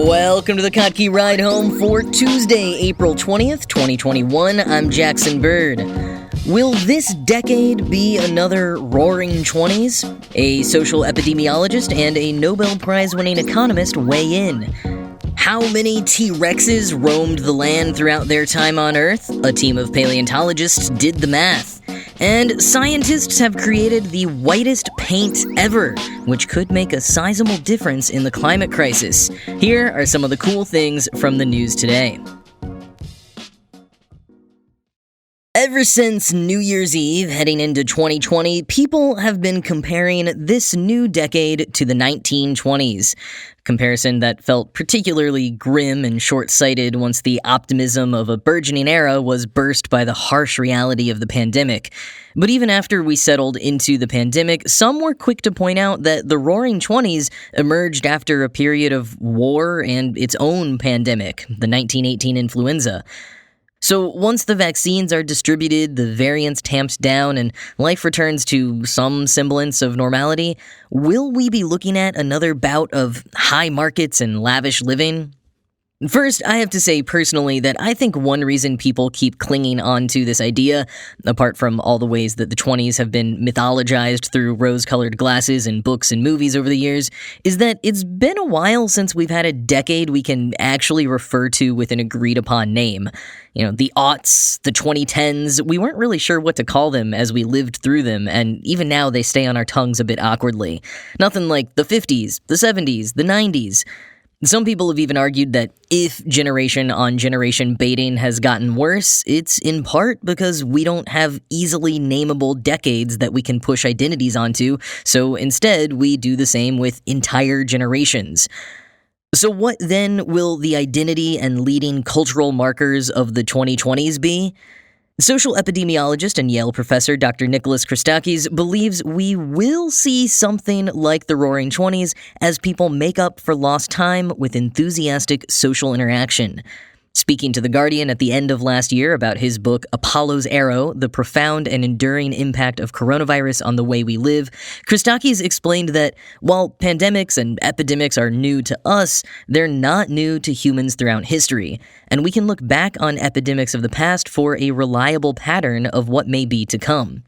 Welcome to the Kottke Ride Home for Tuesday, April 20th, 2021. I'm Jackson Bird. Will this decade be another roaring 20s? A social epidemiologist and a Nobel Prize-winning economist weigh in. How many T-Rexes roamed the land throughout their time on Earth? A team of paleontologists did the math. And scientists have created the whitest paint ever, which could make a sizable difference in the climate crisis. Here are some of the cool things from the news today. Ever since New Year's Eve heading into 2020, people have been comparing this new decade to the 1920s. Comparison that felt particularly grim and short-sighted once the optimism of a burgeoning era was burst by the harsh reality of the pandemic. But even after we settled into the pandemic, some were quick to point out that the Roaring '20s emerged after a period of war and its own pandemic, the 1918 influenza. So once the vaccines are distributed, the variants tamped down, and life returns to some semblance of normality, will we be looking at another bout of high markets and lavish living? First, I have to say personally that I think one reason people keep clinging on to this idea, apart from all the ways that the 20s have been mythologized through rose-colored glasses and books and movies over the years, is that it's been a while since we've had a decade we can actually refer to with an agreed-upon name. The aughts, the 2010s, we weren't really sure what to call them as we lived through them, and even now they stay on our tongues a bit awkwardly. Nothing like the 50s, the 70s, the 90s. Some people have even argued that if generation-on-generation baiting has gotten worse, it's in part because we don't have easily nameable decades that we can push identities onto, so instead we do the same with entire generations. So what then will the identity and leading cultural markers of the 2020s be? Social epidemiologist and Yale professor Dr. Nicholas Christakis believes we will see something like the Roaring '20s as people make up for lost time with enthusiastic social interaction. Speaking to The Guardian at the end of last year about his book Apollo's Arrow, The Profound and Enduring Impact of Coronavirus on the Way We Live, Christakis explained that while pandemics and epidemics are new to us, they're not new to humans throughout history, and we can look back on epidemics of the past for a reliable pattern of what may be to come.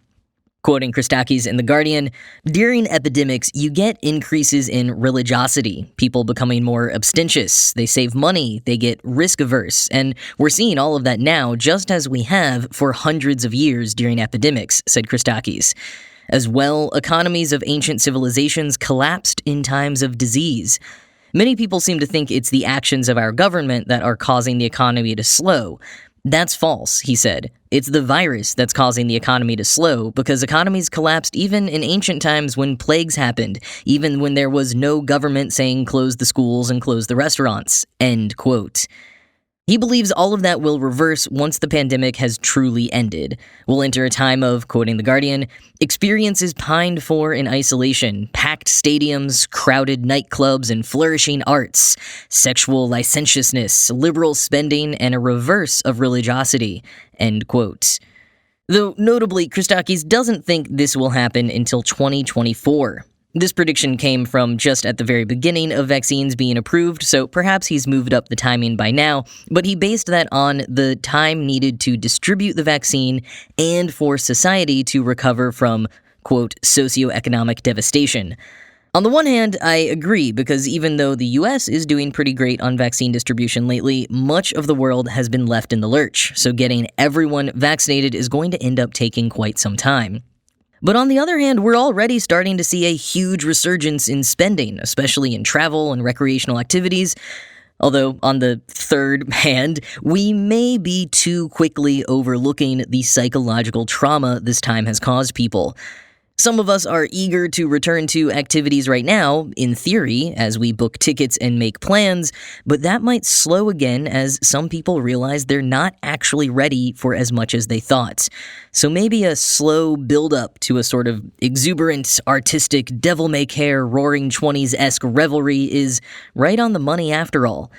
Quoting Christakis in The Guardian, during epidemics, you get increases in religiosity, people becoming more abstentious, they save money, they get risk-averse, and we're seeing all of that now just as we have for hundreds of years during epidemics, said Christakis. As well, economies of ancient civilizations collapsed in times of disease. Many people seem to think it's the actions of our government that are causing the economy to slow. That's false, he said. It's the virus that's causing the economy to slow, because economies collapsed even in ancient times when plagues happened, even when there was no government saying close the schools and close the restaurants. End quote. He believes all of that will reverse once the pandemic has truly ended. We'll enter a time of, quoting The Guardian, experiences pined for in isolation, packed stadiums, crowded nightclubs, and flourishing arts, sexual licentiousness, liberal spending, and a reverse of religiosity. End quote. Though, notably, Christakis doesn't think this will happen until 2024. This prediction came from just at the very beginning of vaccines being approved, so perhaps he's moved up the timing by now, but he based that on the time needed to distribute the vaccine and for society to recover from, quote, socioeconomic devastation. On the one hand, I agree, because even though the US is doing pretty great on vaccine distribution lately, much of the world has been left in the lurch, so getting everyone vaccinated is going to end up taking quite some time. But on the other hand, we're already starting to see a huge resurgence in spending, especially in travel and recreational activities. Although, on the third hand, we may be too quickly overlooking the psychological trauma this time has caused people. Some of us are eager to return to activities right now, in theory, as we book tickets and make plans, but that might slow again as some people realize they're not actually ready for as much as they thought. So maybe a slow build-up to a sort of exuberant, artistic, devil-may-care, roaring 20s-esque revelry is right on the money after all.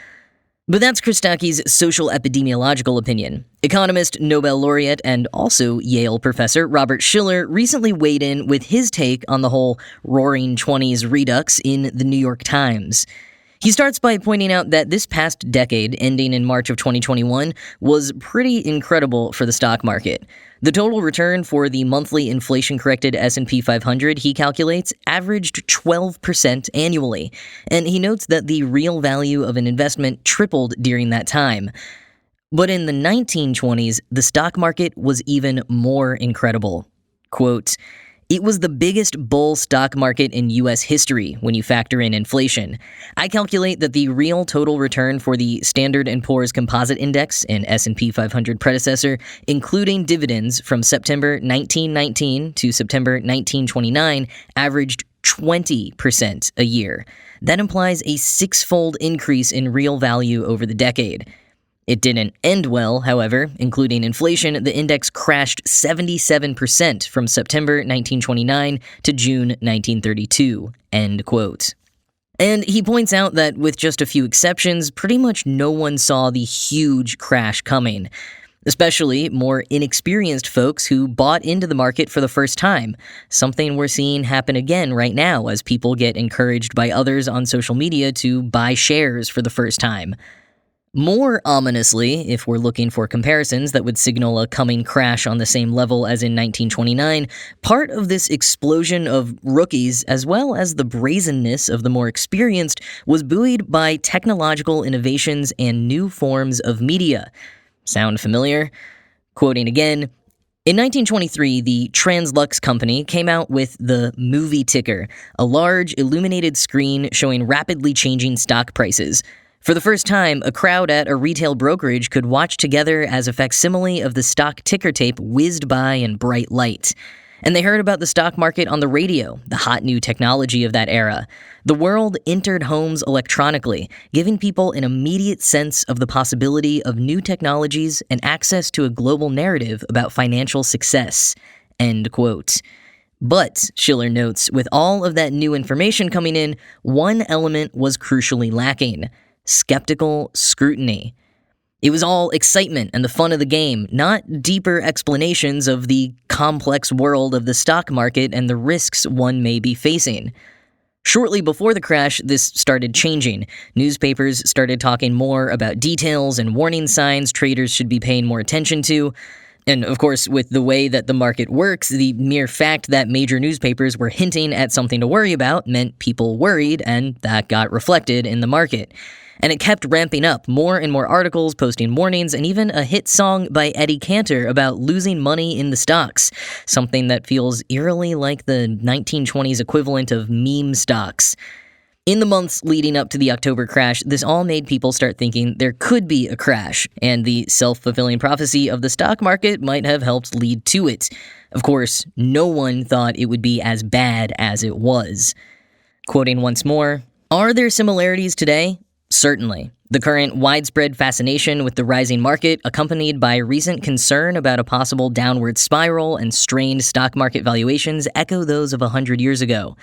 But that's Christakis' social epidemiological opinion. Economist, Nobel laureate, and also Yale professor Robert Shiller recently weighed in with his take on the whole Roaring '20s redux in the New York Times. He starts by pointing out that this past decade, ending in March of 2021, was pretty incredible for the stock market. The total return for the monthly inflation-corrected S&P 500, he calculates, averaged 12% annually, and he notes that the real value of an investment tripled during that time. But in the 1920s, the stock market was even more incredible. Quote, "It was the biggest bull stock market in U.S. history when you factor in inflation. I calculate that the real total return for the Standard & Poor's Composite Index, an S&P 500 predecessor, including dividends from September 1919 to September 1929, averaged 20% a year. That implies a six-fold increase in real value over the decade. It didn't end well, however. Including inflation, the index crashed 77% from September 1929 to June 1932, end quote. And he points out that with just a few exceptions, pretty much no one saw the huge crash coming, especially more inexperienced folks who bought into the market for the first time, something we're seeing happen again right now as people get encouraged by others on social media to buy shares for the first time. More ominously, if we're looking for comparisons that would signal a coming crash on the same level as in 1929, part of this explosion of rookies, as well as the brazenness of the more experienced, was buoyed by technological innovations and new forms of media. Sound familiar? Quoting again, "In 1923, the Translux company came out with the movie ticker, a large illuminated screen showing rapidly changing stock prices. For the first time, a crowd at a retail brokerage could watch together as a facsimile of the stock ticker tape whizzed by in bright light. And they heard about the stock market on the radio, the hot new technology of that era. The world entered homes electronically, giving people an immediate sense of the possibility of new technologies and access to a global narrative about financial success." End quote. But, Schiller notes, with all of that new information coming in, one element was crucially lacking: skeptical scrutiny. It was all excitement and the fun of the game, not deeper explanations of the complex world of the stock market and the risks one may be facing. Shortly before the crash, this started changing. Newspapers started talking more about details and warning signs traders should be paying more attention to. And of course, with the way that the market works, the mere fact that major newspapers were hinting at something to worry about meant people worried, and that got reflected in the market. And it kept ramping up, more and more articles posting warnings, and even a hit song by Eddie Cantor about losing money in the stocks, something that feels eerily like the 1920s equivalent of meme stocks. In the months leading up to the October crash, this all made people start thinking there could be a crash, and the self-fulfilling prophecy of the stock market might have helped lead to it. Of course, no one thought it would be as bad as it was. Quoting once more, "Are there similarities today? Certainly. The current widespread fascination with the rising market, accompanied by recent concern about a possible downward spiral and strained stock market valuations, echo those of 100 years ago.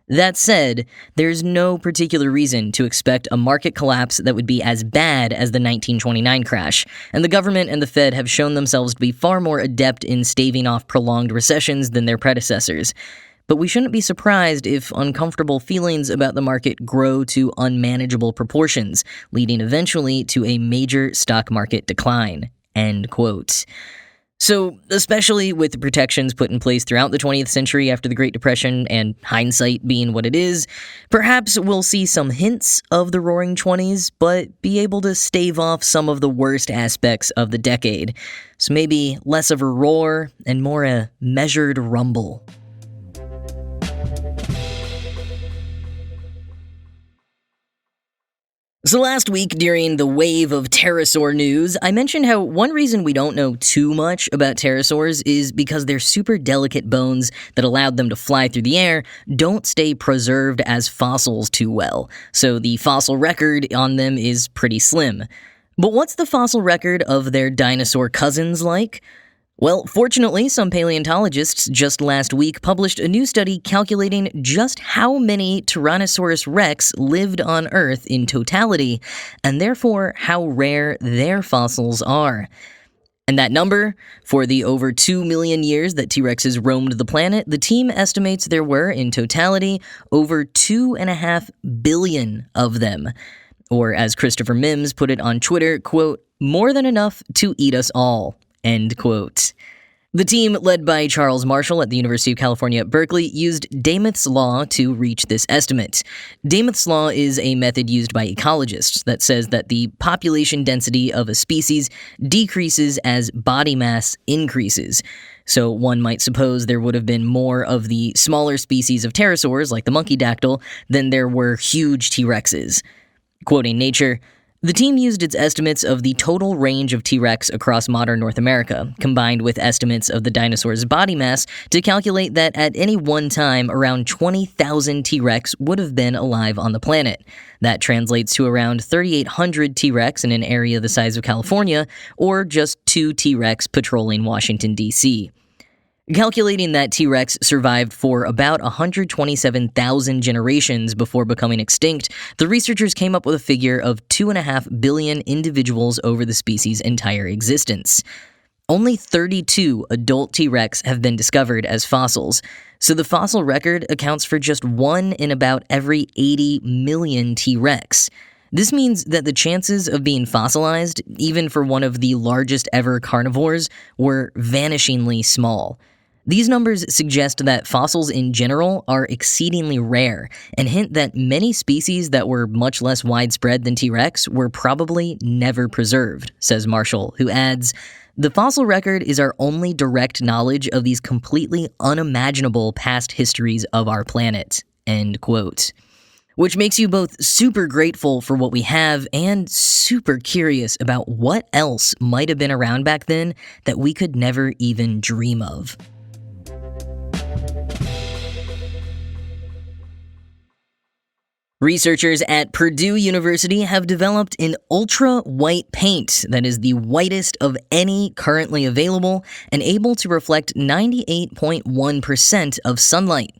That said, there's no particular reason to expect a market collapse that would be as bad as the 1929 crash, and the government and the Fed have shown themselves to be far more adept in staving off prolonged recessions than their predecessors. But we shouldn't be surprised if uncomfortable feelings about the market grow to unmanageable proportions, leading eventually to a major stock market decline." End quote. So, especially with the protections put in place throughout the 20th century after the Great Depression, and hindsight being what it is, perhaps we'll see some hints of the Roaring '20s, but be able to stave off some of the worst aspects of the decade. So maybe less of a roar and more a measured rumble. So last week, during the wave of pterosaur news, I mentioned how one reason we don't know too much about pterosaurs is because their super delicate bones that allowed them to fly through the air don't stay preserved as fossils too well, so the fossil record on them is pretty slim. But what's the fossil record of their dinosaur cousins like? Well, fortunately, some paleontologists just last week published a new study calculating just how many Tyrannosaurus Rex lived on Earth in totality, and therefore how rare their fossils are. And that number, for the over 2 million years that T-Rexes roamed the planet, the team estimates there were, in totality, over 2.5 billion of them. Or as Christopher Mims put it on Twitter, quote, "more than enough to eat us all," end quote. The team, led by Charles Marshall at the University of California at Berkeley, used Dammoth's Law to reach this estimate. Dammoth's Law is a method used by ecologists that says that the population density of a species decreases as body mass increases. So one might suppose there would have been more of the smaller species of pterosaurs, like the monkey dactyl, than there were huge T-Rexes. Quoting Nature, the team used its estimates of the total range of T-Rex across modern North America, combined with estimates of the dinosaur's body mass, to calculate that at any one time, around 20,000 T-Rex would have been alive on the planet. That translates to around 3,800 T-Rex in an area the size of California, or just 2 T-Rex patrolling Washington, D.C. Calculating that T-Rex survived for about 127,000 generations before becoming extinct, the researchers came up with a figure of 2.5 billion individuals over the species' entire existence. Only 32 adult T-Rex have been discovered as fossils, so the fossil record accounts for just 1 in about every 80 million T-Rex. This means that the chances of being fossilized, even for one of the largest ever carnivores, were vanishingly small. These numbers suggest that fossils in general are exceedingly rare, and hint that many species that were much less widespread than T-Rex were probably never preserved, says Marshall, who adds, "The fossil record is our only direct knowledge of these completely unimaginable past histories of our planet," end quote. Which makes you both super grateful for what we have and super curious about what else might have been around back then that we could never even dream of. Researchers at Purdue University have developed an ultra-white paint that is the whitest of any currently available and able to reflect 98.1% of sunlight.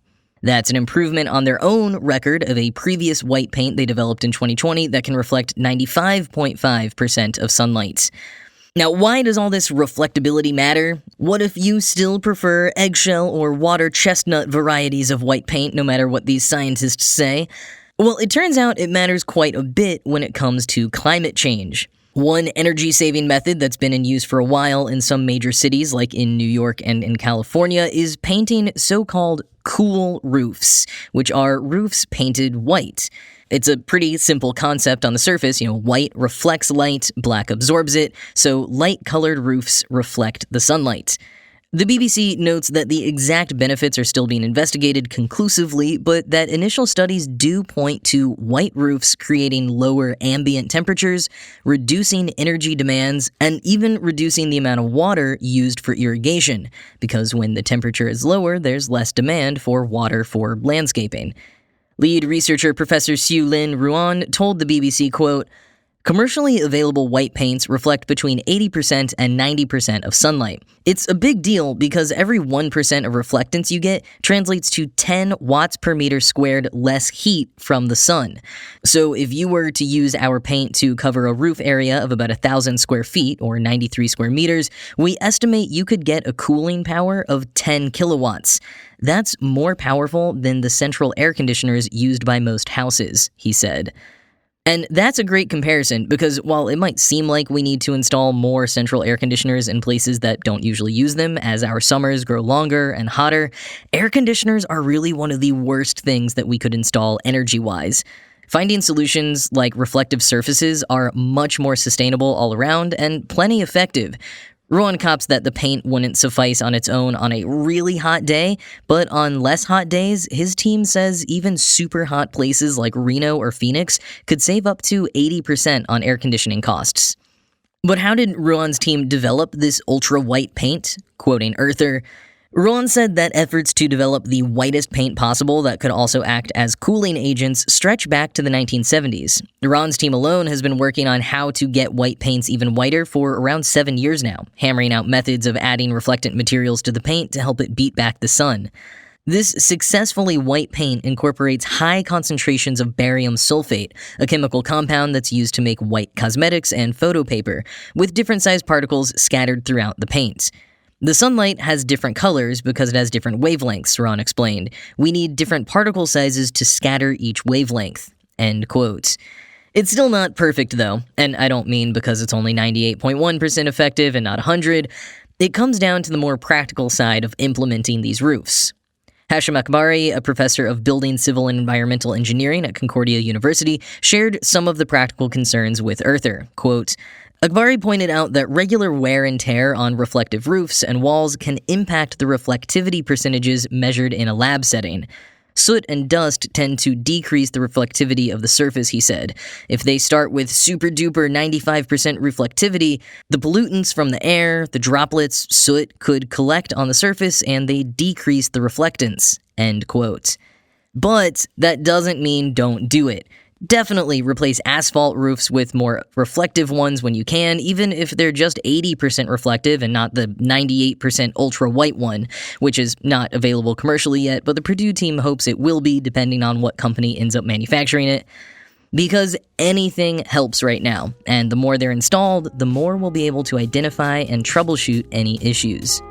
That's an improvement on their own record of a previous white paint they developed in 2020 that can reflect 95.5% of sunlight. Now, why does all this reflectability matter? What if you still prefer eggshell or water chestnut varieties of white paint, no matter what these scientists say? Well, it turns out it matters quite a bit when it comes to climate change. One energy-saving method that's been in use for a while in some major cities, like in New York and in California, is painting so-called cool roofs, which are roofs painted white. It's a pretty simple concept on the surface. White reflects light, black absorbs it, so light-colored roofs reflect the sunlight. The BBC notes that the exact benefits are still being investigated conclusively, but that initial studies do point to white roofs creating lower ambient temperatures, reducing energy demands, and even reducing the amount of water used for irrigation, because when the temperature is lower, there's less demand for water for landscaping. Lead researcher Professor Siu-Lin Ruan told the BBC, quote, "Commercially available white paints reflect between 80% and 90% of sunlight. It's a big deal because every 1% of reflectance you get translates to 10 watts per meter squared less heat from the sun. So if you were to use our paint to cover a roof area of about 1,000 square feet, or 93 square meters, we estimate you could get a cooling power of 10 kilowatts. That's more powerful than the central air conditioners used by most houses," he said. And that's a great comparison because while it might seem like we need to install more central air conditioners in places that don't usually use them as our summers grow longer and hotter, air conditioners are really one of the worst things that we could install energy-wise. Finding solutions like reflective surfaces are much more sustainable all around and plenty effective. Ruan cops that the paint wouldn't suffice on its own on a really hot day, but on less hot days, his team says even super hot places like Reno or Phoenix could save up to 80% on air conditioning costs. But how did Ruan's team develop this ultra-white paint? Quoting Earther, Ruan said that efforts to develop the whitest paint possible that could also act as cooling agents stretch back to the 1970s. Ruan's team alone has been working on how to get white paints even whiter for around 7 years now, hammering out methods of adding reflectant materials to the paint to help it beat back the sun. This successfully white paint incorporates high concentrations of barium sulfate, a chemical compound that's used to make white cosmetics and photo paper, with different sized particles scattered throughout the paints. The sunlight has different colors because it has different wavelengths, Ron explained. We need different particle sizes to scatter each wavelength. End quote. It's still not perfect though, and I don't mean because it's only 98.1% effective and not 100. It comes down to the more practical side of implementing these roofs. Hashim Akbari, a professor of building, civil, and environmental engineering at Concordia University, shared some of the practical concerns with Earther. Quote, Akbari pointed out that regular wear and tear on reflective roofs and walls can impact the reflectivity percentages measured in a lab setting. Soot and dust tend to decrease the reflectivity of the surface, he said. If they start with super-duper 95% reflectivity, the pollutants from the air, the droplets, soot, could collect on the surface and they decrease the reflectance. End quote. But that doesn't mean don't do it. Definitely replace asphalt roofs with more reflective ones when you can, even if they're just 80% reflective and not the 98% ultra-white one, which is not available commercially yet, but the Purdue team hopes it will be depending on what company ends up manufacturing it. Because anything helps right now, and the more they're installed, the more we'll be able to identify and troubleshoot any issues.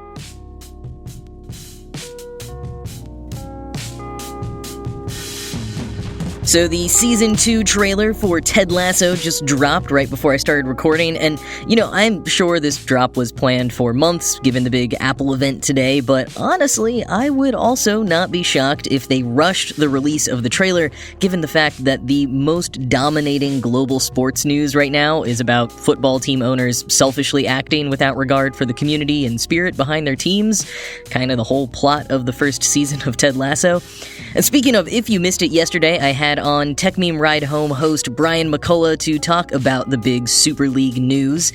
So the Season 2 trailer for Ted Lasso just dropped right before I started recording, and, I'm sure this drop was planned for months, given the big Apple event today, but honestly, I would also not be shocked if they rushed the release of the trailer, given the fact that the most dominating global sports news right now is about football team owners selfishly acting without regard for the community and spirit behind their teams, kind of the whole plot of the first season of Ted Lasso. And speaking of, if you missed it yesterday, I had on Tech Meme Ride Home host Brian McCullough to talk about the big Super League news.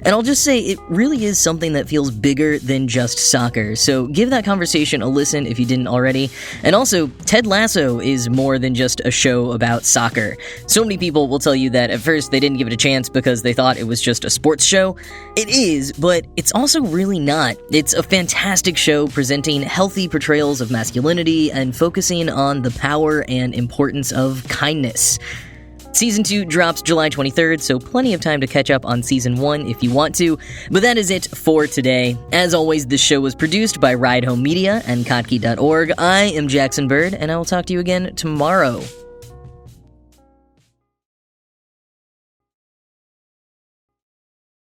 And I'll just say it really is something that feels bigger than just soccer, so give that conversation a listen if you didn't already. And also, Ted Lasso is more than just a show about soccer. So many people will tell you that at first they didn't give it a chance because they thought it was just a sports show. It is, but it's also really not. It's a fantastic show presenting healthy portrayals of masculinity and focusing on the power and importance of kindness. Season 2 drops July 23rd, so plenty of time to catch up on Season 1 if you want to. But that is it for today. As always, this show was produced by Ride Home Media and Kottke.org. I am Jackson Bird, and I will talk to you again tomorrow.